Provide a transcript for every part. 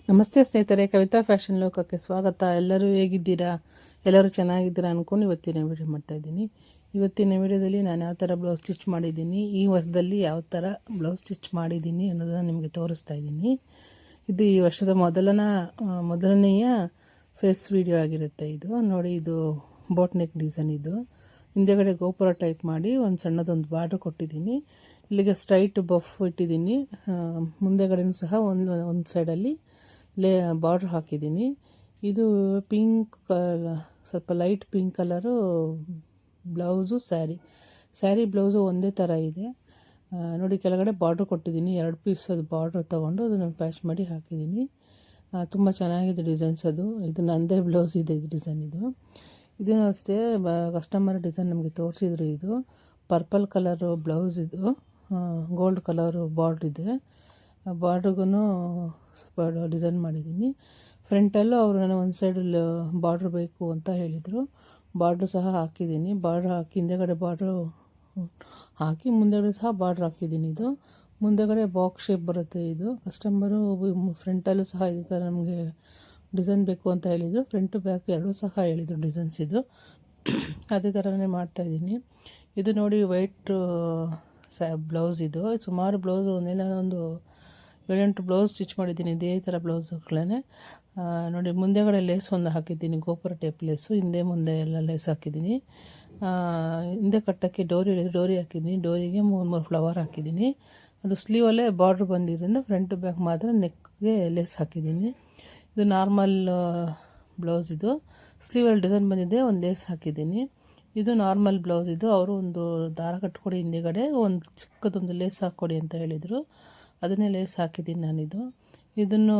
ನಮಸ್ತೆ ಸ್ನೇಹಿತರೆ, ಕವಿತಾ ಫ್ಯಾಷನ್ ಲೋಕಕ್ಕೆ ಸ್ವಾಗತ. ಎಲ್ಲರೂ ಹೇಗಿದ್ದೀರಾ? ಎಲ್ಲರೂ ಚೆನ್ನಾಗಿದ್ದೀರಾ ಅಂದ್ಕೊಂಡು ಇವತ್ತಿನ ವಿಡಿಯೋ ಮಾಡ್ತಾಯಿದ್ದೀನಿ. ಇವತ್ತಿನ ವಿಡಿಯೋದಲ್ಲಿ ನಾನು ಯಾವ ಥರ ಬ್ಲೌಸ್ ಸ್ಟಿಚ್ ಮಾಡಿದ್ದೀನಿ, ಈ ವರ್ಷದಲ್ಲಿ ಯಾವ ಥರ ಬ್ಲೌಸ್ ಸ್ಟಿಚ್ ಮಾಡಿದ್ದೀನಿ ಅನ್ನೋದನ್ನು ನಿಮಗೆ ತೋರಿಸ್ತಾ ಇದ್ದೀನಿ. ಇದು ಈ ವರ್ಷದ ಮೊದಲನೆಯ ಫೇಸ್ ವಿಡಿಯೋ ಆಗಿರುತ್ತೆ. ಇದು ನೋಡಿ, ಇದು ಬೋಟ್ ನೆಕ್ ಡಿಸೈನ್. ಇದು ಹಿಂದೆಗಡೆ ಗೋಪುರ ಟೈಪ್ ಮಾಡಿ ಒಂದು ಸಣ್ಣದೊಂದು ಬಾರ್ಡ್ರ್ ಕೊಟ್ಟಿದ್ದೀನಿ. ಇಲ್ಲಿಗೆ ಸ್ಟ್ರೈಟ್ ಬಫ್ ಇಟ್ಟಿದ್ದೀನಿ. ಮುಂದೆಗಡೆನೂ ಸಹ ಒಂದು ಸೈಡಲ್ಲಿ ಬಾರ್ಡ್ರ್ ಹಾಕಿದ್ದೀನಿ. ಇದು ಪಿಂಕ್, ಸ್ವಲ್ಪ light pink colour blouse. Sari blouse ಒಂದೇ ಥರ ಇದೆ ನೋಡಿ. ಕೆಳಗಡೆ ಬಾರ್ಡ್ರ್ ಕೊಟ್ಟಿದ್ದೀನಿ. 2 ಪೀಸ್ ಅದು ಬಾರ್ಡ್ರ್ ತೊಗೊಂಡು ಅದನ್ನು ಪ್ಯಾಚ್ ಮಾಡಿ ಹಾಕಿದ್ದೀನಿ. ತುಂಬ ಚೆನ್ನಾಗಿದೆ ಡಿಸೈನ್ಸ್. ಇದು ನನ್ನದೇ ಬ್ಲೌಸ್ ಇದೆ. ಇದು ಡಿಸೈನ್ ಇದೂ ಅಷ್ಟೇ ಕಸ್ಟಮರ್ ಡಿಸೈನ್ ನಮಗೆ ತೋರಿಸಿದ್ರು. ಇದು ಪರ್ಪಲ್ ಕಲರು ಬ್ಲೌಸ್. ಇದು ಗೋಲ್ಡ್ ಕಲರು ಬಾರ್ಡ್ರ್ ಇದೆ. ಬಾರ್ಡ್ರಿಗೂ ಸ್ವಲ್ಪ ಡಿಸೈನ್ ಮಾಡಿದ್ದೀನಿ. ಫ್ರಂಟಲ್ಲೂ ಅವರು ನನಗೆ ಒಂದು ಸೈಡ್ ಬಾರ್ಡ್ರ್ ಬೇಕು ಅಂತ ಹೇಳಿದರು. ಬಾರ್ಡ್ರು ಸಹ ಹಾಕಿದ್ದೀನಿ. ಬಾರ್ಡ್ರ್ ಹಾಕಿ ಹಿಂದೆಗಡೆ ಬಾರ್ಡ್ರು ಹಾಕಿ ಮುಂದೆಗಡೆ ಸಹ ಬಾರ್ಡ್ರ್ ಹಾಕಿದ್ದೀನಿ. ಇದು ಮುಂದೆಗಡೆ ಬಾಕ್ಸ್ ಶೇಪ್ ಬರುತ್ತೆ. ಇದು ಕಸ್ಟಮರು ಫ್ರಂಟಲ್ಲೂ ಸಹ ಇದೇ ಥರ ನಮಗೆ ಡಿಸೈನ್ ಬೇಕು ಅಂತ ಹೇಳಿದರು. ಫ್ರಂಟು ಬ್ಯಾಕ್ ಎರಡೂ ಸಹ ಹೇಳಿದರು ಡಿಸೈನ್ಸ್. ಇದು ಅದೇ ಥರನೇ ಮಾಡ್ತಾಯಿದ್ದೀನಿ. ಇದು ನೋಡಿ, ವೈಟ್ ಬ್ಲೌಸ್. ಇದು ಸುಮಾರು ಬ್ಲೌಸು ಒಂದು 7-8 ಬ್ಲೌಸ್ ಸ್ಟಿಚ್ ಮಾಡಿದ್ದೀನಿ ಇದೇ ಥರ ಬ್ಲೌಸ್ಗಳೇ. ನೋಡಿ, ಮುಂದೆಗಡೆ ಲೇಸ್ ಒಂದು ಹಾಕಿದ್ದೀನಿ, ಗೋಪುರ ಟೈಪ್ ಲೇಸು. ಹಿಂದೆ ಮುಂದೆ ಎಲ್ಲ ಲೇಸ್ ಹಾಕಿದ್ದೀನಿ. ಹಿಂದೆ ಕಟ್ಟೋಕ್ಕೆ ಡೋರಿ ಹಾಕಿದ್ದೀನಿ. ಡೋರಿಗೆ 3 ಫ್ಲವರ್ ಹಾಕಿದ್ದೀನಿ. ಅದು ಸ್ಲೀವಲ್ಲೇ ಬಾರ್ಡ್ರ್ ಬಂದಿರೋದ್ರಿಂದ ಫ್ರಂಟ್ ಬ್ಯಾಕ್ ಮಾತ್ರ ನೆಕ್ಗೆ ಲೇಸ್ ಹಾಕಿದ್ದೀನಿ. ಇದು ನಾರ್ಮಲ್ ಬ್ಲೌಸ್. ಇದು ಸ್ಲೀವಲ್ಲಿ ಡಿಸೈನ್ ಬಂದಿದೆ, ಒಂದು ಲೇಸ್ ಹಾಕಿದ್ದೀನಿ. ಇದು ನಾರ್ಮಲ್ ಬ್ಲೌಸ್. ಇದು ಅವರು ಒಂದು ದಾರ ಕಟ್ಕೊಡಿ, ಹಿಂದೆಗಡೆ ಒಂದು ಚಿಕ್ಕದೊಂದು ಲೇಸ್ ಹಾಕ್ಕೊಡಿ ಅಂತ ಹೇಳಿದರು. ಅದನ್ನೇ ಲೇಸ್ ಹಾಕಿದ್ದೀನಿ ನಾನಿದು. ಇದನ್ನು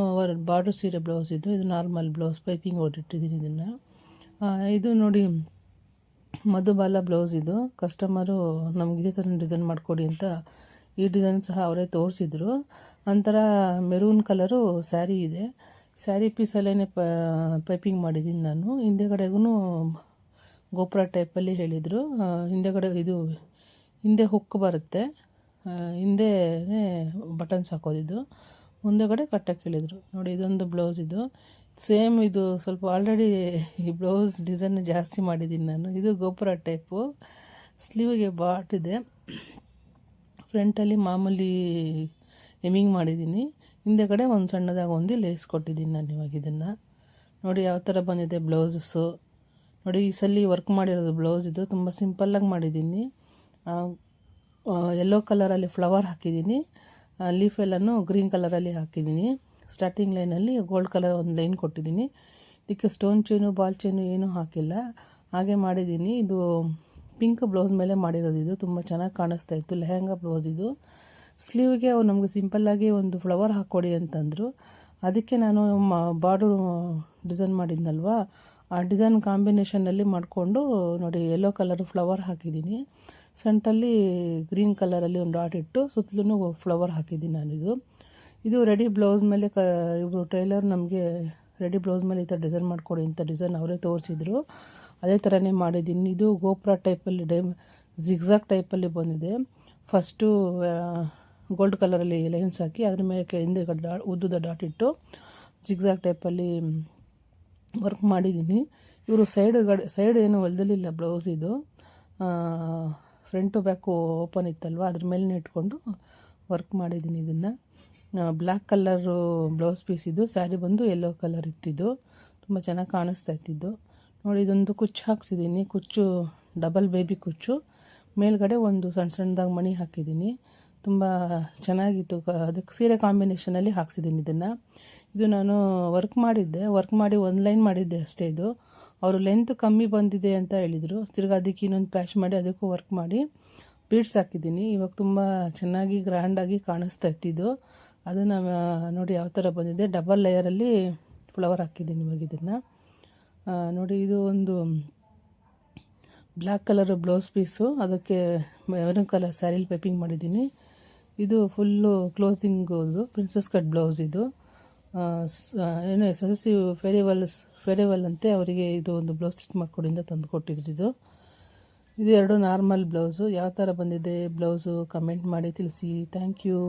ಬಾರ್ಡ್ರ್ ಸೀರೆ ಬ್ಲೌಸ್. ಇದು ನಾರ್ಮಲ್ ಬ್ಲೌಸ್, ಪೈಪಿಂಗ್ ಹೊಡಿಟ್ಟಿದ್ದೀನಿ ಇದನ್ನು. ಇದು ನೋಡಿ, ಮಧುಬಾಲ ಬ್ಲೌಸ್. ಇದು ಕಸ್ಟಮರು ನಮ್ಗೆ ಇದೇ ಥರ ಡಿಸೈನ್ ಮಾಡಿಕೊಡಿ ಅಂತ ಈ ಡಿಸೈನ್ ಸಹ ಅವರೇ ತೋರಿಸಿದ್ರು. ಒಂಥರ ಮೆರೂನ್ ಕಲರು ಸ್ಯಾರಿ ಇದೆ. ಸ್ಯಾರಿ ಪೀಸಲ್ಲೇ ಪೈಪಿಂಗ್ ಮಾಡಿದ್ದೀನಿ ನಾನು. ಹಿಂದೆಗಡೆಗೂ ಗೋಪುರ ಟೈಪಲ್ಲಿ ಹೇಳಿದರು. ಹಿಂದೆಗಡೆ ಹಿಂದೆ ಹುಕ್ ಬರುತ್ತೆ, ಹಿಂದೆ ಬಟನ್ಸ್ ಹಾಕೋದಿದ್ದು, ಮುಂದೆಗಡೆ ಕಟ್ಟಕ್ಕೆ ಹೇಳಿದರು. ನೋಡಿ, ಇದೊಂದು ಬ್ಲೌಸ್. ಇದು ಸೇಮ್. ಇದು ಸ್ವಲ್ಪ ಆಲ್ರೆಡಿ ಈ ಬ್ಲೌಸ್ ಡಿಸೈನ್ ಜಾಸ್ತಿ ಮಾಡಿದ್ದೀನಿ ನಾನು. ಇದು ಗೋಪುರ ಟೈಪು. ಸ್ಲೀವಿಗೆ ಬಾಟಿದೆ. ಫ್ರಂಟಲ್ಲಿ ಮಾಮೂಲಿ ಎಮಿಂಗ್ ಮಾಡಿದ್ದೀನಿ. ಹಿಂದೆಗಡೆ ಒಂದು ಸಣ್ಣದಾಗಿ ಒಂದು ಲೇಸ್ ಕೊಟ್ಟಿದ್ದೀನಿ ನಾನು. ಇವಾಗ ಇದನ್ನು ನೋಡಿ ಯಾವ ಥರ ಬಂದಿದೆ ಬ್ಲೌಸಸ್ಸು. ನೋಡಿ, ಈ ಸಲ ವರ್ಕ್ ಮಾಡಿರೋದು ಬ್ಲೌಸ್. ಇದು ತುಂಬ ಸಿಂಪಲ್ಲಾಗಿ ಮಾಡಿದ್ದೀನಿ. ಯೆಲ್ಲೋ ಕಲರಲ್ಲಿ ಫ್ಲವರ್ ಹಾಕಿದ್ದೀನಿ. ಲೀಫ್ ಎಲ್ಲನೂ ಗ್ರೀನ್ ಕಲರಲ್ಲಿ ಹಾಕಿದ್ದೀನಿ. ಸ್ಟಾರ್ಟಿಂಗ್ ಲೈನಲ್ಲಿ ಗೋಲ್ಡ್ ಕಲರ್ ಒಂದು ಲೈನ್ ಕೊಟ್ಟಿದ್ದೀನಿ. ಇದಕ್ಕೆ ಸ್ಟೋನ್ ಚೈನು, ಬಾಲ್ ಚೈನು ಏನೂ ಹಾಕಿಲ್ಲ, ಹಾಗೆ ಮಾಡಿದ್ದೀನಿ. ಇದು ಪಿಂಕ್ ಬ್ಲೌಸ್ ಮೇಲೆ ಮಾಡಿರೋದು. ಇದು ತುಂಬ ಚೆನ್ನಾಗಿ ಕಾಣಿಸ್ತಾ ಇತ್ತು. ಲೆಹಂಗಾ ಬ್ಲೌಸ್. ಇದು ಸ್ಲೀವ್ಗೆ ಅವ್ರು ನಮಗೆ ಸಿಂಪಲ್ಲಾಗಿ ಒಂದು ಫ್ಲವರ್ ಹಾಕ್ಕೊಡಿ ಅಂತಂದರು. ಅದಕ್ಕೆ ನಾನು ಬಾರ್ಡ್ರು ಡಿಸೈನ್ ಮಾಡಿದ್ನಲ್ವ, ಆ ಡಿಸೈನ್ ಕಾಂಬಿನೇಷನಲ್ಲಿ ಮಾಡಿಕೊಂಡು ನೋಡಿ, ಯೆಲ್ಲೋ ಕಲರ್ ಫ್ಲವರ್ ಹಾಕಿದ್ದೀನಿ. ಸೆಂಟಲ್ಲಿ ಗ್ರೀನ್ ಕಲರಲ್ಲಿ ಒಂದು ಡಾಟ್ ಇಟ್ಟು ಸುತ್ತಲೂ ಫ್ಲವರ್ ಹಾಕಿದ್ದೀನಿ ನಾನಿದು. ಇದು ರೆಡಿ ಬ್ಲೌಸ್ ಮೇಲೆ ಇವರು ಟೈಲರ್ ನಮಗೆ ರೆಡಿ ಬ್ಲೌಸ್ ಮೇಲೆ ಈ ಥರ ಡಿಸೈನ್ ಮಾಡಿಕೊಡಿ ಅಂತ ಡಿಸೈನ್ ಅವರೇ ತೋರಿಸಿದ್ರು. ಅದೇ ಥರನೇ ಮಾಡಿದ್ದೀನಿ. ಇದು ಗೋಪುರ ಟೈಪಲ್ಲಿ ಜಿಗ್ಜಾಗ್ ಟೈಪಲ್ಲಿ ಬಂದಿದೆ. ಫಸ್ಟು ಗೋಲ್ಡ್ ಕಲರಲ್ಲಿ ಲೈನ್ಸ್ ಹಾಕಿ ಅದ್ರ ಮೇಲೆ ಹಿಂದೆ ಉದ್ದದ ಡಾಟ್ ಇಟ್ಟು ಜಿಗ್ಜಾಗ್ ಟೈಪಲ್ಲಿ ವರ್ಕ್ ಮಾಡಿದ್ದೀನಿ. ಇವರು ಸೈಡ್ ಏನು ಹೊಲ್ದಲಿಲ್ಲ ಬ್ಲೌಸ್. ಇದು ಫ್ರಂಟು ಬ್ಯಾಕು ಓಪನ್ ಇತ್ತಲ್ವ, ಅದ್ರ ಮೇಲೆ ಇಟ್ಕೊಂಡು ವರ್ಕ್ ಮಾಡಿದ್ದೀನಿ. ಇದನ್ನು ಬ್ಲ್ಯಾಕ್ ಕಲರು ಬ್ಲೌಸ್ ಪೀಸ್. ಇದು ಸ್ಯಾರಿ ಬಂದು ಯೆಲ್ಲೋ ಕಲರ್ ಇತ್ತಿದ್ದು, ತುಂಬ ಚೆನ್ನಾಗಿ ಕಾಣಿಸ್ತಾ ಇತ್ತಿದ್ದು. ನೋಡಿ, ಇದೊಂದು ಕುಚ್ಚು ಹಾಕ್ಸಿದ್ದೀನಿ. ಕುಚ್ಚು ಡಬಲ್ ಬೇಬಿ ಕುಚ್ಚು. ಮೇಲ್ಗಡೆ ಒಂದು ಸಣ್ಣದಾಗಿ ಮಣಿ ಹಾಕಿದ್ದೀನಿ. ತುಂಬ ಚೆನ್ನಾಗಿತ್ತು. ಅದಕ್ಕೆ ಸೀರೆ ಕಾಂಬಿನೇಷನಲ್ಲಿ ಹಾಕ್ಸಿದ್ದೀನಿ ಇದನ್ನು. ಇದು ನಾನು ವರ್ಕ್ ಮಾಡಿ ಒಂದು ಲೈನ್ ಮಾಡಿದ್ದೆ ಅಷ್ಟೇ. ಇದು ಅವರು ಲೆಂತ್ ಕಮ್ಮಿ ಬಂದಿದೆ ಅಂತ ಹೇಳಿದರು. ತಿರ್ಗಿ ಅದಕ್ಕೆ ಇನ್ನೊಂದು ಪ್ಯಾಚ್ ಮಾಡಿ ಅದಕ್ಕೂ ವರ್ಕ್ ಮಾಡಿ ಬೀಡ್ಸ್ ಹಾಕಿದ್ದೀನಿ. ಇವಾಗ ತುಂಬ ಚೆನ್ನಾಗಿ ಗ್ರ್ಯಾಂಡಾಗಿ ಕಾಣಿಸ್ತಾ ಇತ್ತಿದ್ದು. ಅದನ್ನು ನೋಡಿ ಯಾವ ಥರ ಬಂದಿದೆ. ಡಬಲ್ ಲೇಯರಲ್ಲಿ ಫ್ಲವರ್ ಹಾಕಿದ್ದೀನಿ ಇವಾಗ ಇದನ್ನು ನೋಡಿ. ಇದು ಒಂದು ಬ್ಲ್ಯಾಕ್ ಕಲರ್ ಬ್ಲೌಸ್ ಪೀಸು, ಅದಕ್ಕೆ ಮೆರೂನ್ ಕಲರ್ ಸ್ಯಾರಿಲಿ ಪೈಪಿಂಗ್ ಮಾಡಿದ್ದೀನಿ. ಇದು full closing princess cut blouse. ಇದು ಏನೋ ಸಸಿ ಫೇರಿವಲ್ ಅಂತೆ, ಅವರಿಗೆ ಇದು ಒಂದು ಬ್ಲೌಸ್ ಸ್ಟಿಚ್ ಮಾಡಿಕೊಡಿ ಅಂತ ತಂದು ಕೊಟ್ಟಿದ್ರು. ಇದು 2 ನಾರ್ಮಲ್ ಬ್ಲೌಸು. ಯಾವ ಥರ ಬಂದಿದೆ ಬ್ಲೌಸು ಕಮೆಂಟ್ ಮಾಡಿ ತಿಳಿಸಿ. Thank you.